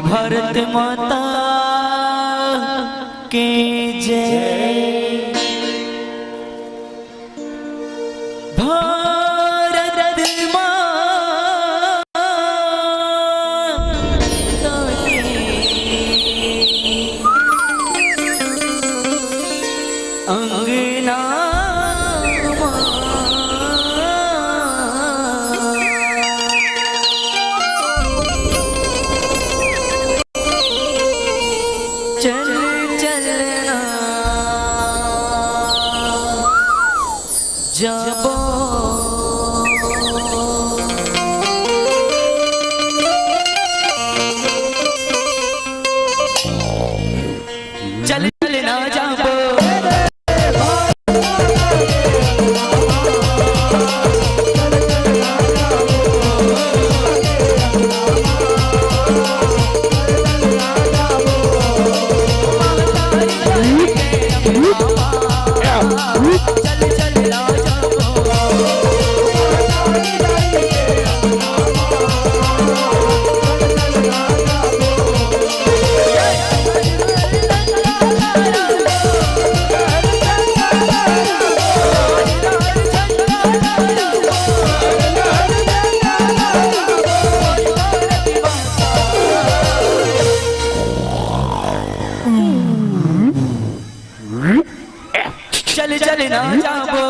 भारत माता के जय। भारत माता के अंगना चल चलना जाबो चल चलना जाबो चल चलना जाबो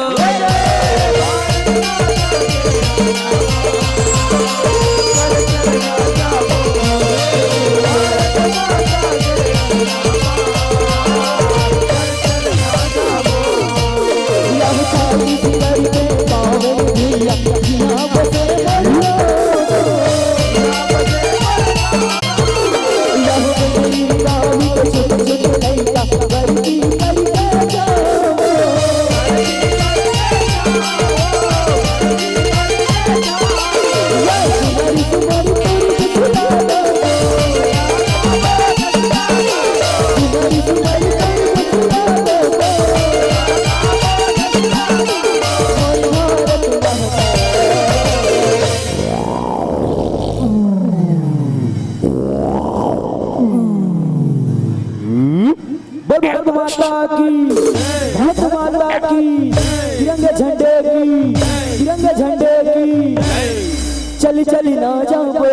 भारत माता की, भारत माता की, तिरंगे झंडे की, तिरंगे झंडे की, चली चली ना जाबो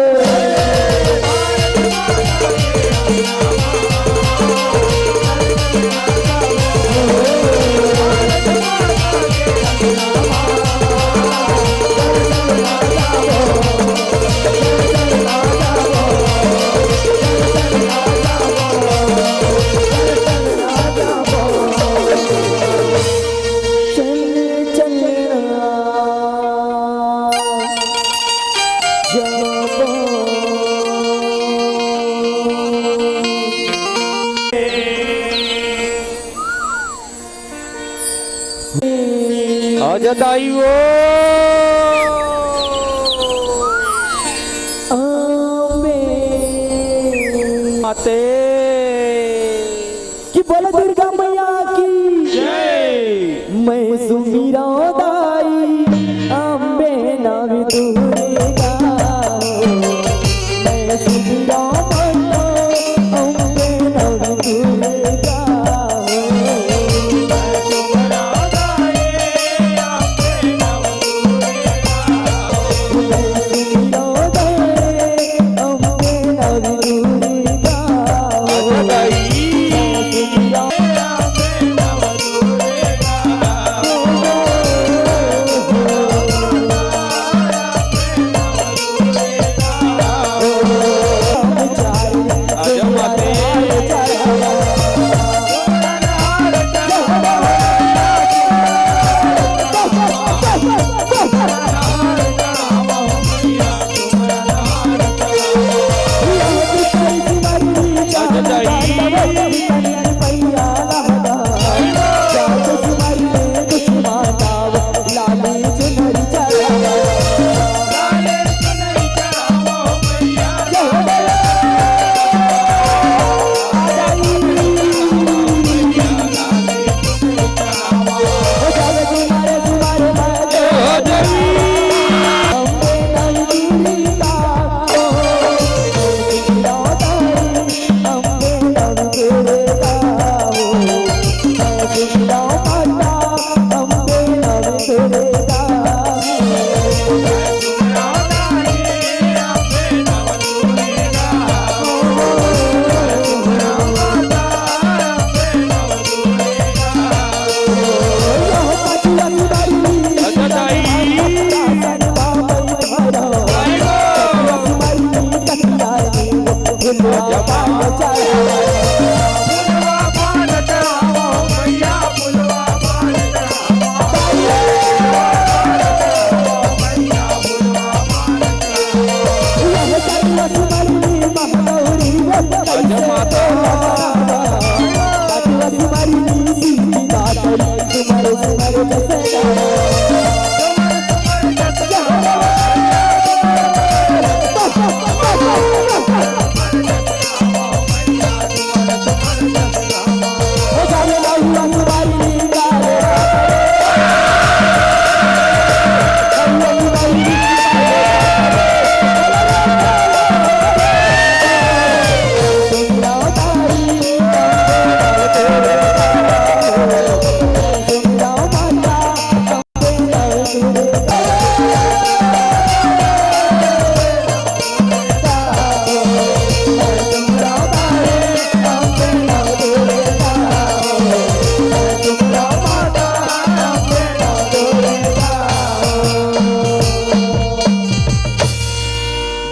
जदाइयो माते कि बोल दुर्गा मैया की जय। मैं सुमीरा दाई अम्बे नावी दुर्गा, मैं सुमीरा अम्बे नावी दुर्गा।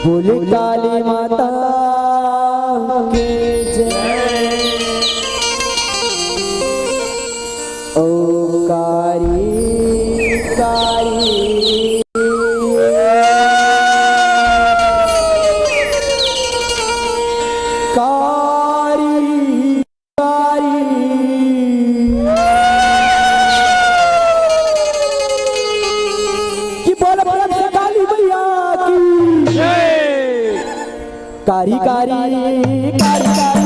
बोले काली माता के जय। ओ कारी कारी कारी कारी कारी कारी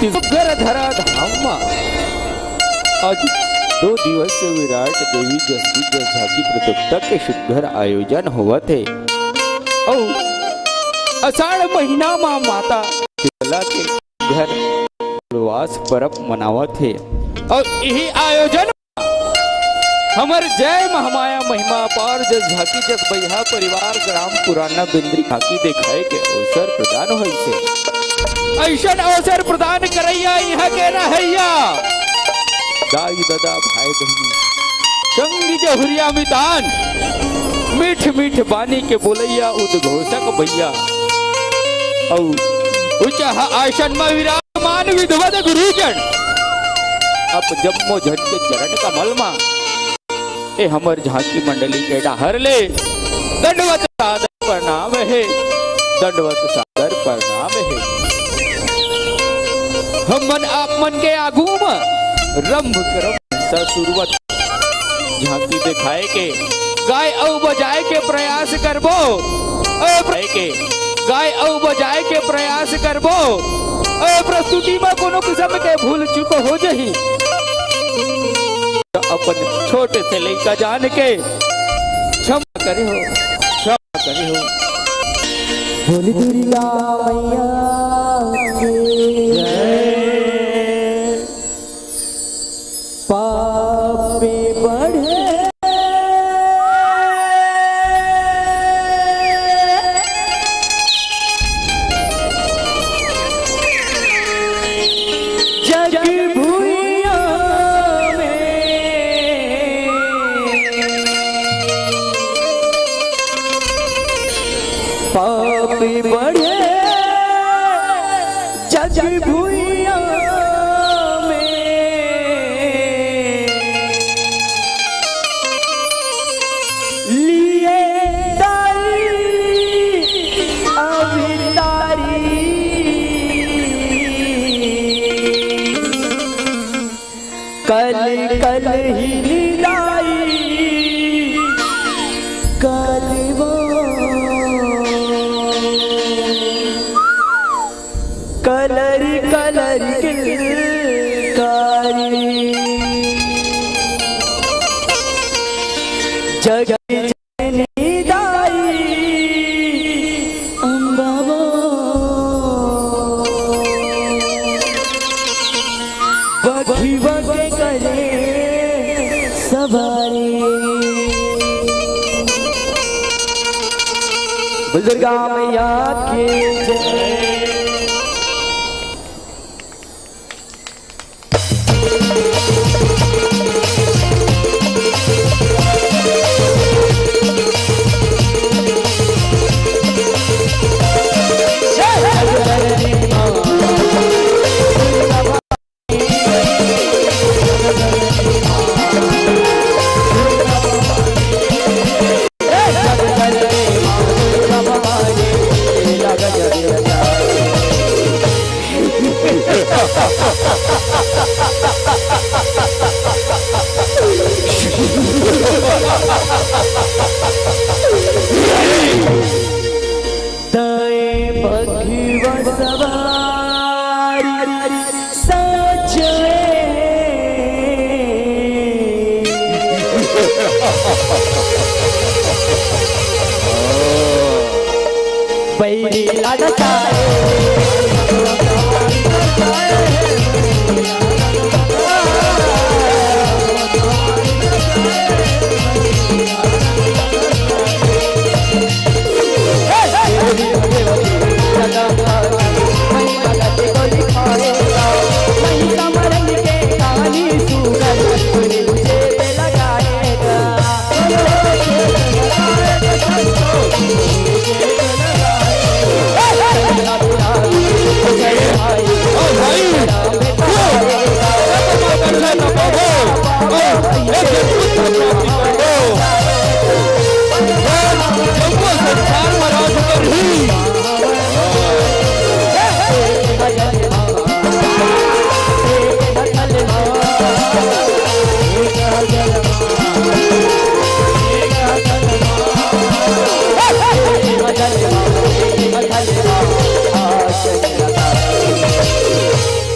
छत्तीसगढ़ धरा धाम आज 2 दिवसीय विराट देवी जस्ती झांकी प्रतियोगिता के सुघर आयोजन हुआ थे और आषाढ़ महीना माँ माता शीतला के घर प्रवास पर्व मनावा थे और यही आयोजन हमारे जय महामाया महिमा पार जस झांकी जस बैहा परिवार ग्राम पुराना बिंद्री झांकी दिखाए के अवसर प्रदान हुई थे। ऐसा अवसर प्रदान करैया यहाँ के रहैया दाई दादा भाई बहनी संगी जहुरिया मितान मीठ मीठ बानी के बोलैया उद्घोषक भैया और उच्च आसन में विराजमान विधवत गुरुजन अब जम्मो झट के चरण कमल मा ए हमर झांकी मंडली के डाहर ले दंडवत सादर प्रणाम है, दंडवत सादर प्रणाम है। हम मन आप मन के आगू में रंभ करम सा शुरुआत झांकी दिखाए के गाय औ बजाए के प्रयास करबो के गाय औ बजाए के प्रयास करबो प्रस्तुति में कोनो किस्म के भूल चूक हो जही तो अपन छोटे से लड़का जान के क्षमा करे हो, क्षमा करे हो। बोली दुर्गा मैया की जय। पापी बढ़े पापी बढ़े जग भुइया में लिए तारी अवतारी कल कल ही निदाई कल वो कलर कलर कारी जग जननी दाई अम्बा बखी बगे करे सवारी दुर्गा मैया की जय। बैरी लड़का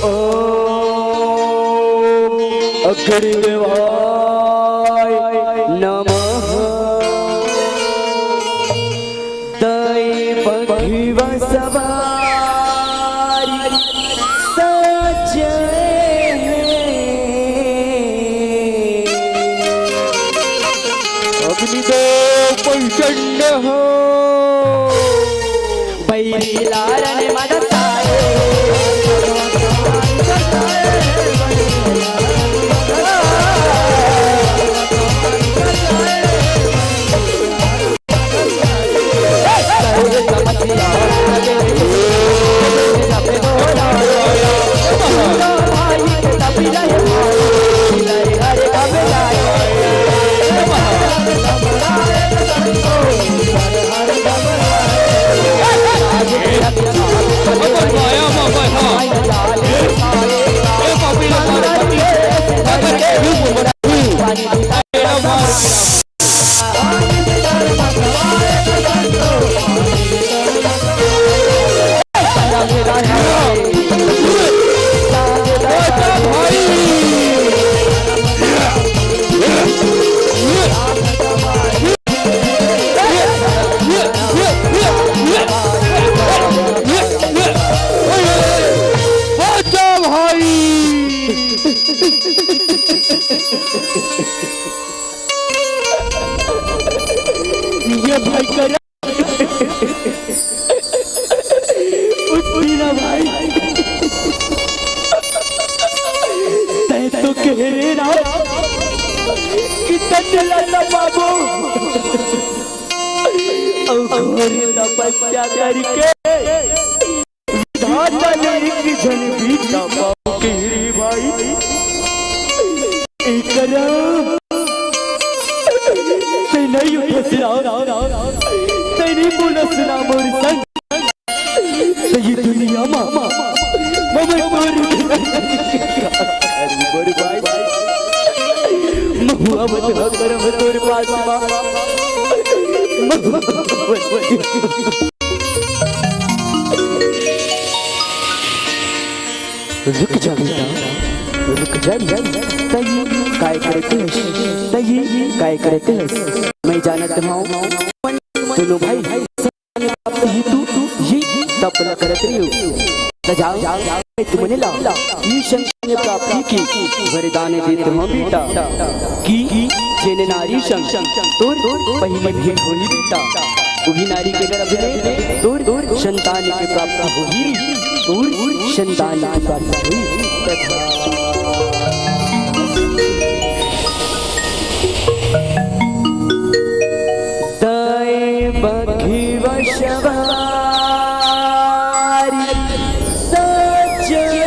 ओ गुरुदेवाय नमः दैव सवारी सजय अग्निदेव प्रचंड हो बैलारन मदताय ये भाई कर उठना भाई तय तो कह रहे ना कि तन्नला बाबू और तपस्या करके विधाता ने एक जन बीता बाबू कह रहे भाई एक करम नहीं उठसना नहीं बोलसना मोर संग ये दुनिया मा ममे मोर मोर भाई महुआ मत करम तोर पास मा रुक जा बेटा रुक जा तई काय करते हैं काय करते हैं मैं जानता हूँ दोनों भाई प्राप्त ही तू ये तप न करत रही हो जाओ तुमने ला ये शंकर ने प्राप्ति की वरदान देते हो बेटा की जेने नारी शंकर तोर पहले भेंट होली बेटा उही नारी के गर्भ में तोर संतान की प्राप्ति होगी तोर संतान की प्राप्ति हुई शवारी सजय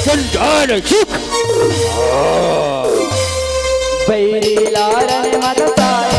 संतान सुख बैलारन मदताय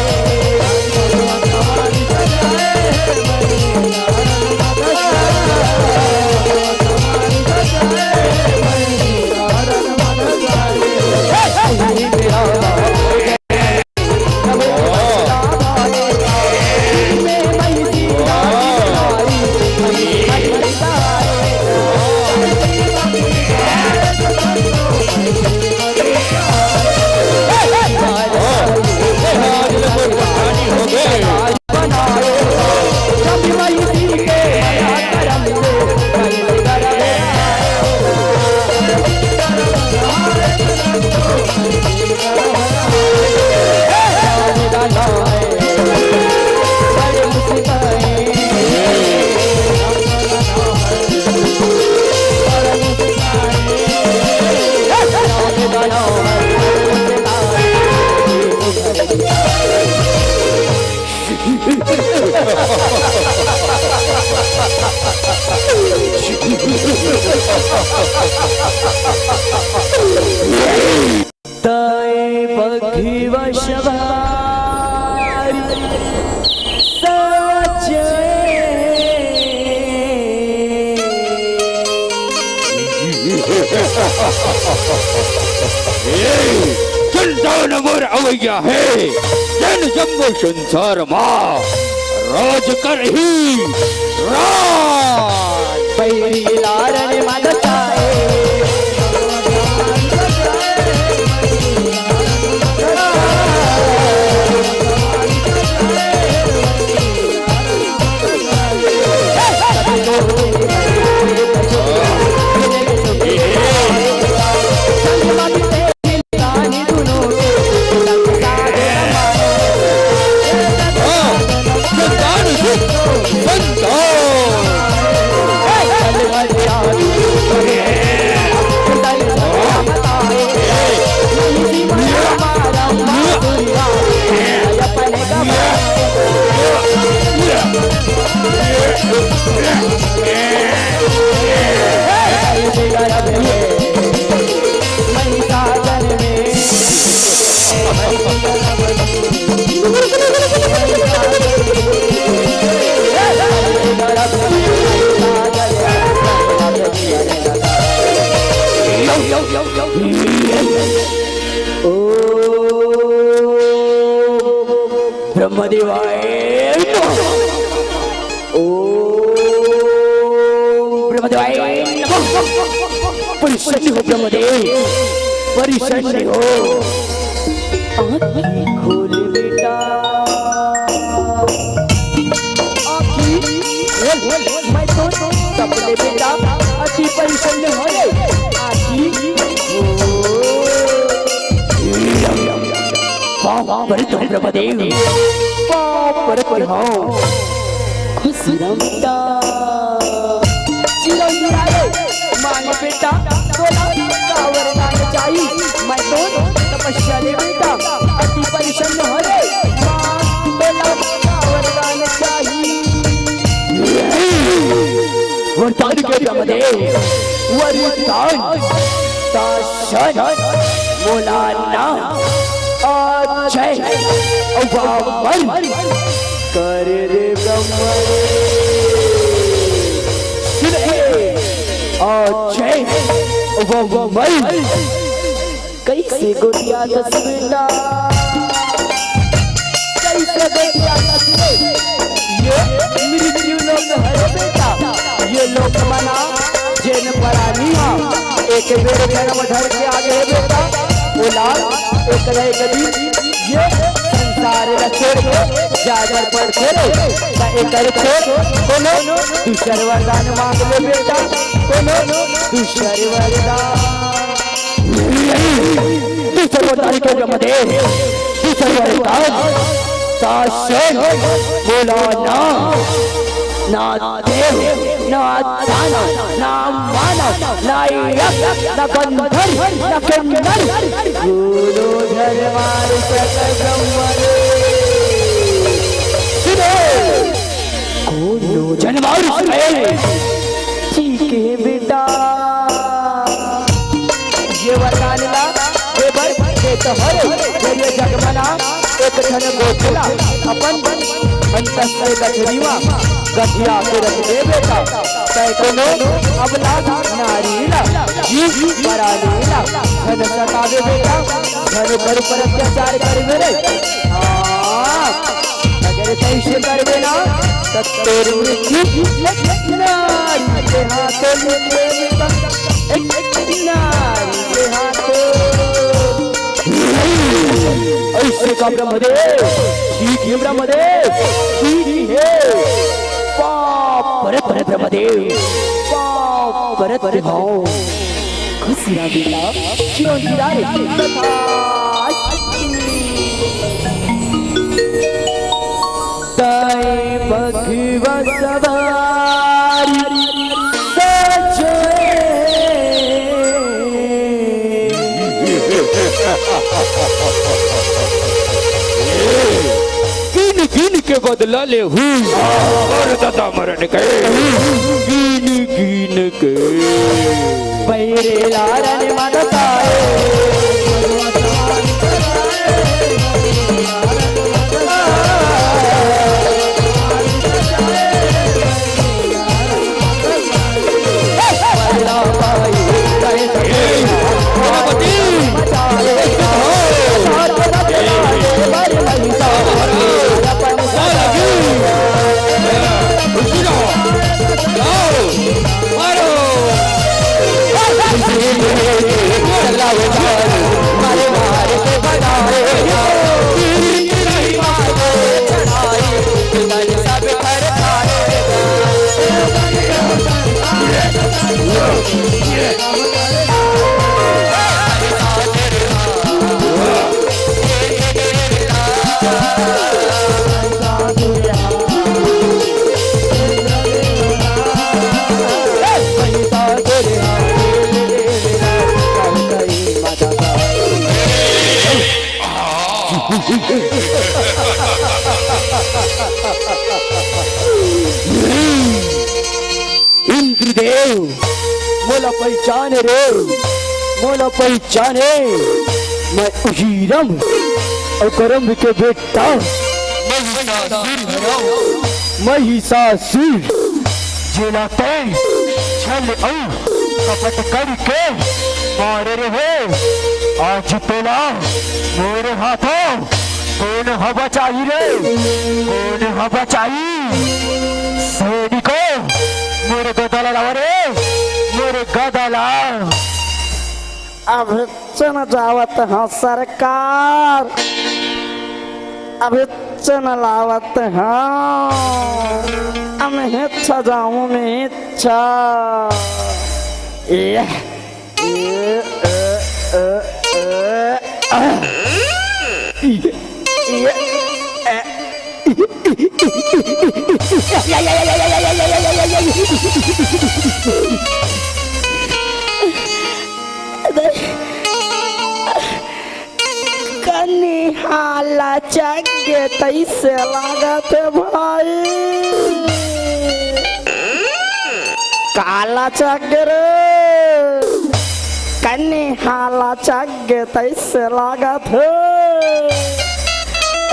तय पखिव शवारी सजय संतान मोर अवैया है जन जम्बो संसार माँ राज कर ही राज पहिला रण मागता ब्रह्मदेवाय ओ ब्रह्मदेवाय परिशुद्ध हो ब्रह्मदेव परिशुद्ध हो आँखें खोल बेटा मैं तो सपने बेटा अच्छी परिशुद्ध हो रे पर तुम ब्रह्मदेव पर हो खुशरमता चिरंजीराय मांगे बेटा तोला का वरदान चाहिए मैं तो तपस्या ले बेटा अति परिश्रम हो रे मां तोला का वरदान चाहिए वरदान के ब्रह्मदेव वरदान ताशन मोलाना जय अवमन कर रे ब्रह्म जय अवमन कैसे गोटिया दसना कैसे गोटिया दसना ये मृत्यु लोक है बेटा ये लोक मना जैन परानिया एक बेर जन्म धर के आगे है बेटा बोला एक रहे कभी ये संसार छोड़ के जागर पर खेले एक छोड़ कोनो दूसर वरदान मांग ले बेटा कोनो दूसर वरदान दूसर वरदान के ब्रह्मदेव दूसर वरदान ताशन बोला ना देव ना दानव ना मानव ना यज्ञ ना गंधर्व ना किन्नर गुरु धर्मार सकल ब्रह्मदेव कोनो जनमार ठीक है बेटा ये वरदान ला देवर देत हरे ये जगमना एक धन गोचला अपन अंतस गठरीवा गठिया के रख दे बेटा तय कोनो अबला नारीला जी परानीला धन सतावे बेटा धन पर अत्याचार कर मेरे अगर कैसे करवे ना तत्तेर मृत्यु नारी के हाथों ले बेटा नारी के हाथों ऐसे का ब्रह्मदेव ठीक है ब्रह्मदेव ठीक है परत परत ब्रह्मदेव परत परत हो खुशियाँ बेटा चिरंजीराय तय भगवा सवारी गिन गिन के बदला ले हूँ और दादा मरण गए गिन गिन के पैरे लारन मनता इंद्रदेव मोला पहचाने रे, मोला पहचाने। मैं उहीरम और करम के बेटा महिषासुर जिलाते छल और कपट करके मारे रहे। आज तोला मोरे हाथों कौन हवा चाहिए रे, कौन हवा चाहिए? सैनिको मोरे गदाला लावा रे, मोरे गदाला। अभी चन जावत हाँ सरकार, अभी चन लावत हाँ। मैं इच्छा जाऊं, मैं इच्छा कनिहाला चगे तैसे लागत भाई, काला चगे रे। कनिहाला चगे तैसे लागत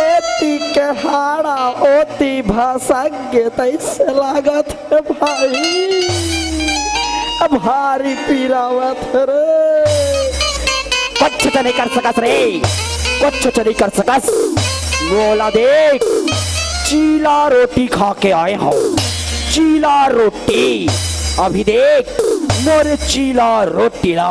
एती के हाड़ा ओती भाषागे तैसे लागत है भाई। अब भारी पीरावत रे, कुछ तो नहीं कर सकस रे, कुछ तो नहीं कर सकस। बोला देख चीला रोटी खा के आए हो, चीला रोटी। अभी देख मोरे चीला रोटी ला।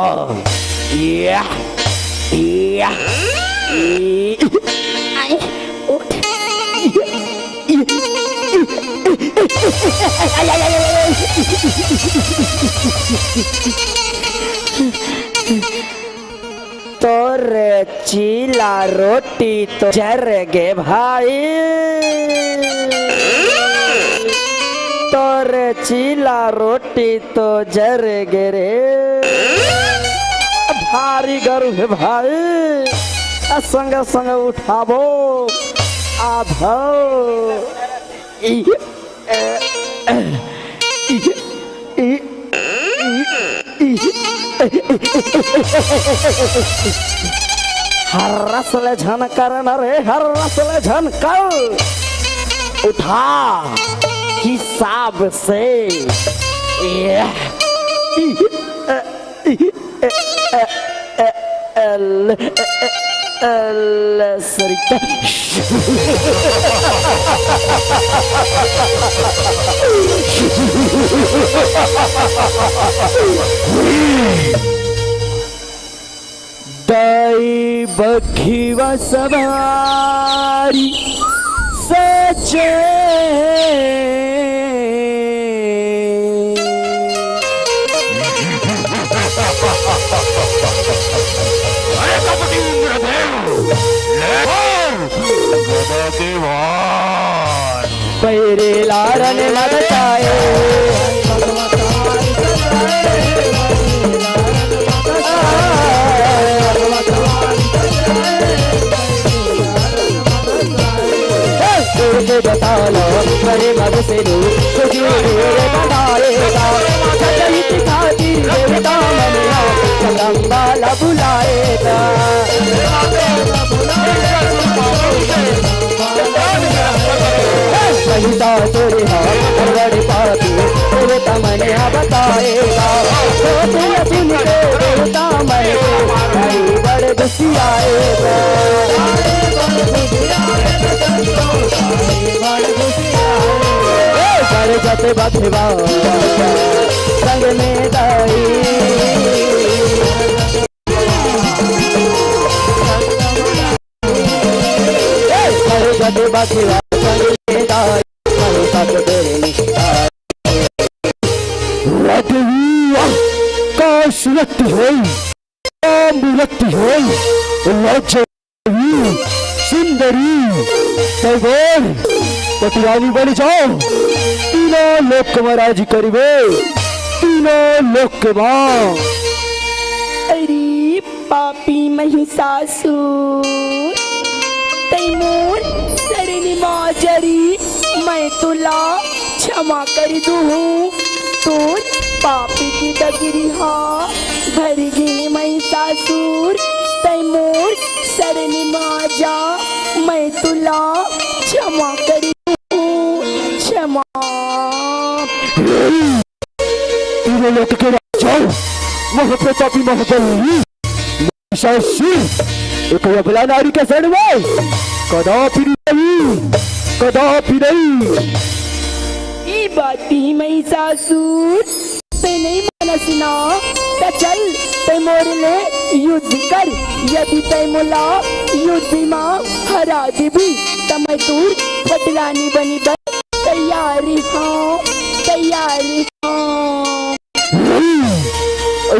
तोरे चीला रोटी तो जर गे भाई, तोरे चीला रोटी तो जर गे रे। भारी गरु है भाई, संग संग उठाबो आभो। हर रसले झनकर न रे, हर रसले झनकर। उठा हिसाब से सरिता दाई बखीवा सवारी सचे पैरे लारन लगताए बता लो मेरे मग से रो तुझे मेरे बनाएगा सचहित खाती देवता मनिया लंबाला बुलाएगा। महिषा तेरे हाथ बड़े पापी देवता मनिया बताएगा। सुन के देवता मनिया बड़े दुखी आएगा। जते बधवा संग में दाई जते बधवा संग में दाई का सुरत है मूर्ति है सुंदरी टैगोर पतिरानी बन जाओ। तीनों लोक महाराज करिबे, तीनों लोक मां। अरे पापी महिषासुर तैमूर सरणी माजरी मैं तुला क्षमा कर दूँ तोर पापी की डगरी हाँ भर गिनी मैं सासुर तैमूर सरणी माजा मैं तुला क्षमा कर दूँ क्षमा। तीनों लोग के राजा महाप्रतापी महाबली महिषासुर एक अबला नारी के शरण में कदापि नहीं। ये बात भी महिषासुर ते नहीं मानस ना तो चल ते मोर ले युद्ध कर यदि ते मोला युद्ध मां हरा देबी तो मैं तूर बदलानी बनी बन तैयारी हाँ तैयारी हाँ।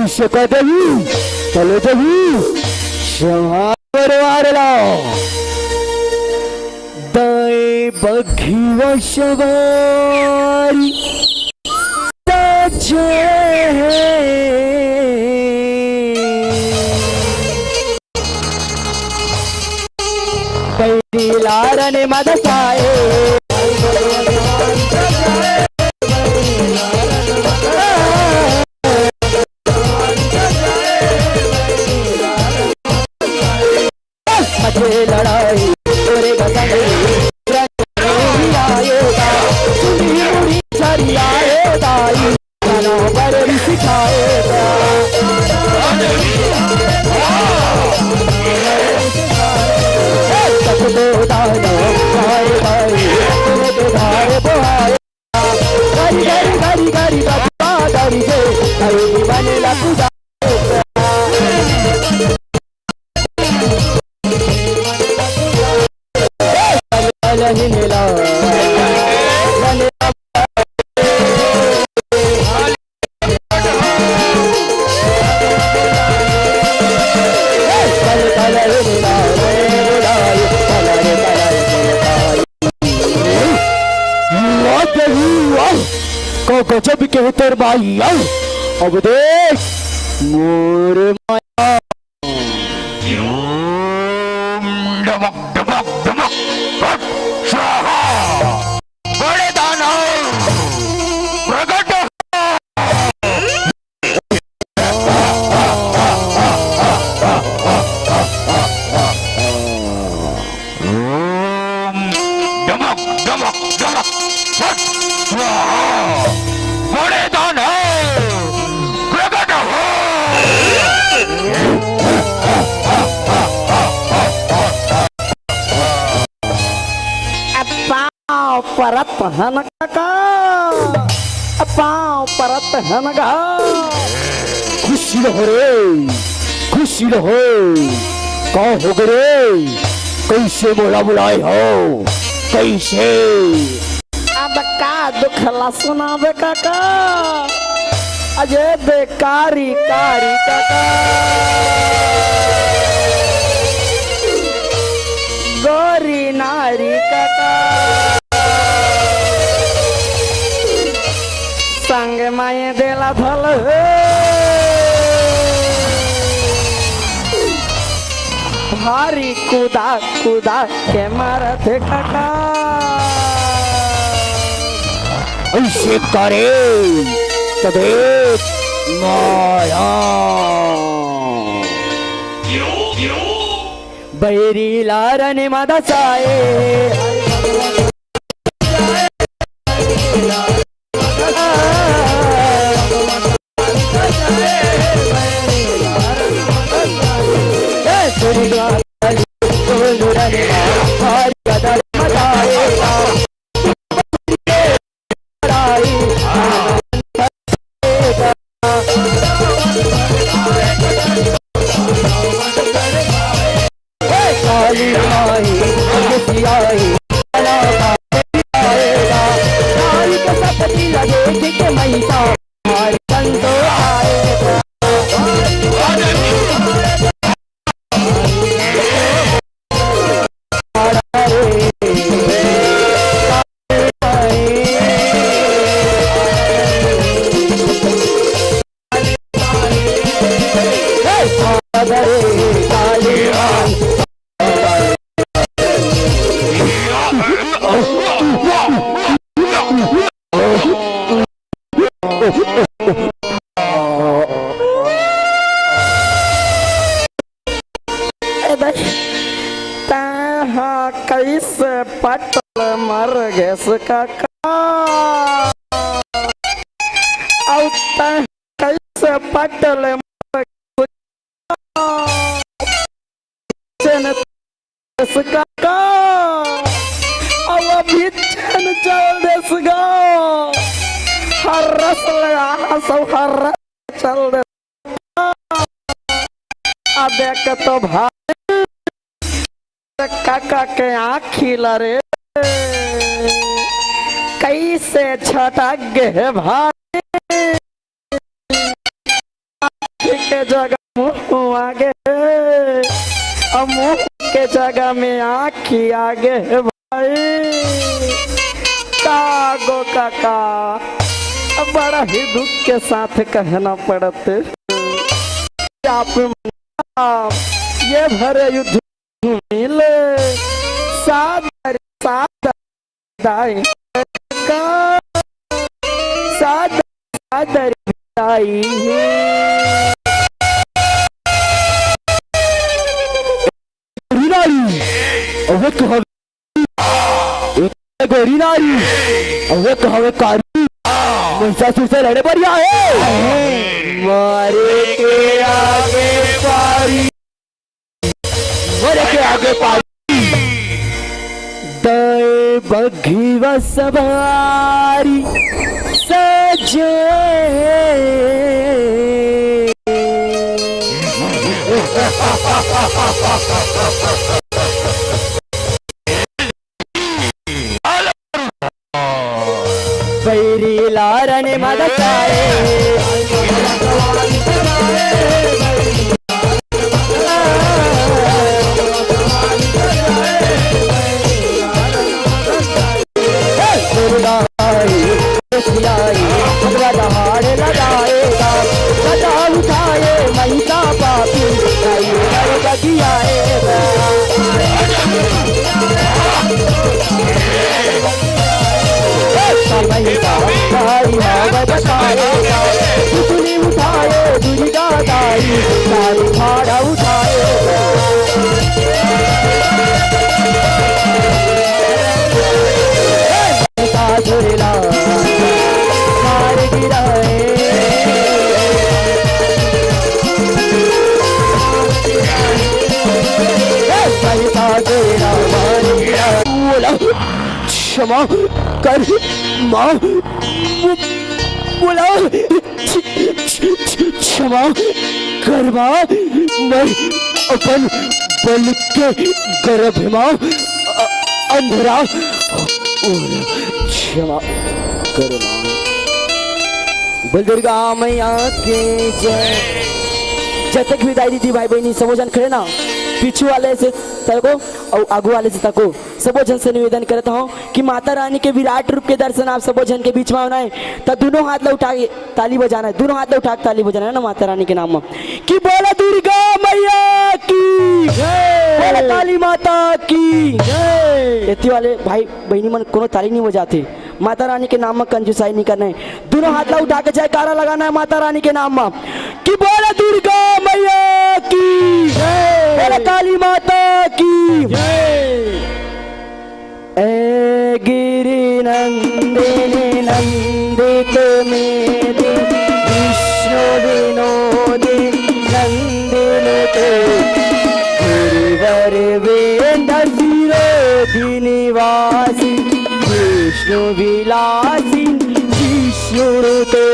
ऐसे कह देवी चलो देवी क्षमा परवार लाओ दाएं बघी वशवारी सजे पैरी लारने मदसाए मचे लड़ाई तोरे गसने आएगा मुड़ी चली आएगा गाना पर सिखाएगा तक दो दाना भाई भाई तेरे तो धारे बोहाए गरी गरी गरी गरी बाबा गरी से गरी बने ला पूजा गजब के उतर भाई अब देख मोर माया डमक डमक डमक बड़े दाना प्रकट डमक डमक डमक बड़े दाना प्रकट हो पाँव परत हनका पाँव परत हनगा खुशी रहो रे खुशी रहो का हो गए कैसे मोला बुलाए हो कैसे अब का दुखला सुनावे काका अजय बेकारी कारी काका गोरी नारी काका संग माये देला धल भारी कूदा कूदा के मारत काका ऐसे करे तबे माया बैरी लारने मदसाए हाँ कैसे पटल मर गैस काका कैसे पटल काका अभी चैन चल देस गा हर रस लगा सब हर चल दे देख तो भाई काका के आँखी लरे कैसे छटक गए भाई के जगह मुँह आगे मुँह के जगह में आँखी आगे भाई कागो काका बड़ा ही दुख के साथ कहना पड़ते आप ये भरे युद्ध मिले सादर सादर सादर आई गोरी नारी अवे कहावे कारी महिषासुर से लड़े पर आए मारे के आगे पारी मारे के आगे पारी दे बघी व सवारी सजे बैरी लारने मदकाए दहाड़े लगाएगा गदा उठाए महिला पापी उठाए दुर्गा दाई सारी भाड़ा उठाए झुरला मार गिराए क्षमा कर माँ बोला क्षमा कर माँ मैं अपन बल के गर्भ माँ अंधेरा क्षमा कर माँ बोल दुर्गा मैया के जय। जब तक विदाई दी थी भाई बहनी समोजन खड़े ना पीछे वाले से तको और आगू वाले से तको सबो जन से निवेदन करता हूँ कि माता रानी के विराट रूप के दर्शन आप सबो जन के बीच में होना है तो दोनों हाथ ला उठा के ताली बजाना है दोनों हाथ ला उठा के ताली बजाना है ना माता रानी के नाम में कि बोला दुर्गा मैया की बोला काली माता की इतने वाले भाई बहनी मन कोनो ताली नहीं बजाते माता रानी के नाम में कंजूसाई नहीं करना है दोनों हाथ ला उठा के जयकारा लगाना है माता रानी के नाम में कि बोला दुर्गा मैया की बोला काली माता की ए गिरि नंदिनी नंदित मेदि विष्णु विनोदि नंदिनुते गिरिवर वेंद्र निवासी विष्णु विलासी विष्णुते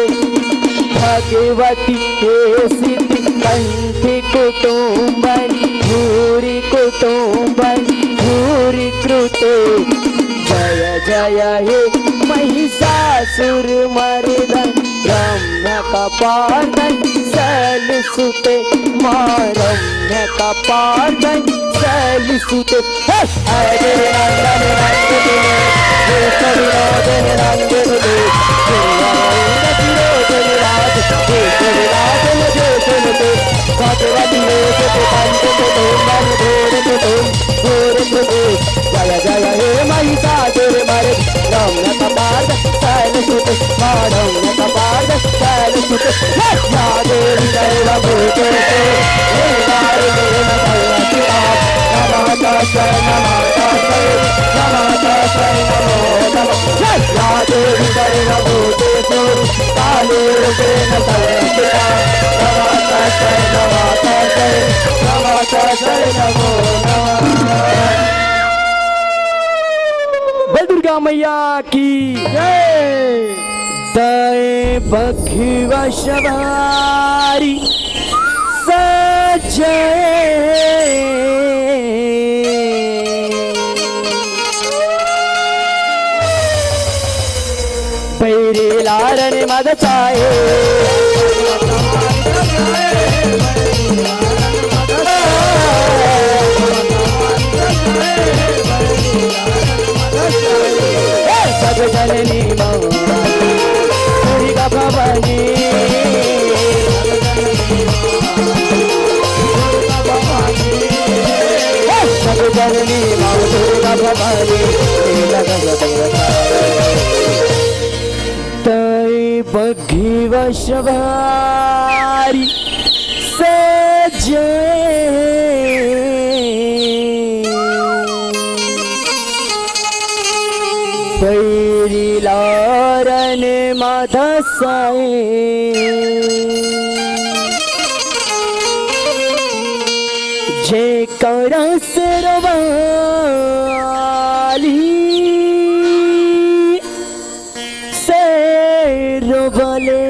भगवती हे सिद्धि कंठी कुटुंबन भूरि कुटुंबन भूरि कृते जय जय हे महिषासुर मर्दन रम्य कपार्दन सलसुते रम्य कपार्दन सलसुते हरे नंदन जय जय हे महिषासुर मर्दन रम्य कपार्दन चल सुत माधव कपाल चल सुत या देवी सर्वभूते बल दुर्गा मैया की जय। दाएं बघिवा सवारी पैरे लारन मद चाहे सब जननी दुर्गा भवानी सब जननी दुर्गा भवानी तय बघिवा सवारी सजे पैरी लारन माधसाए जे करस रवाली से रोवले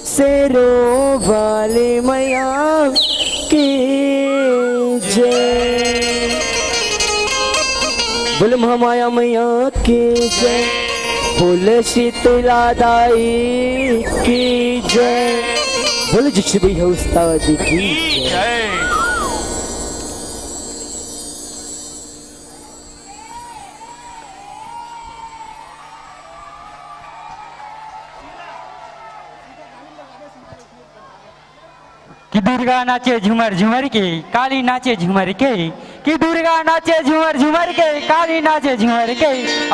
से रोवले मैया की जय। बोल महामाया मैया की जय। बोल शीतला दाई की जय। बोल जिक्ष भैया उस्ताद की जय। कि दुर्गा नाचे झूमर झूमर के, काली नाचे झूमर के, कि दुर्गा नाचे झूमर झूमर के, काली नाचे झूमर के।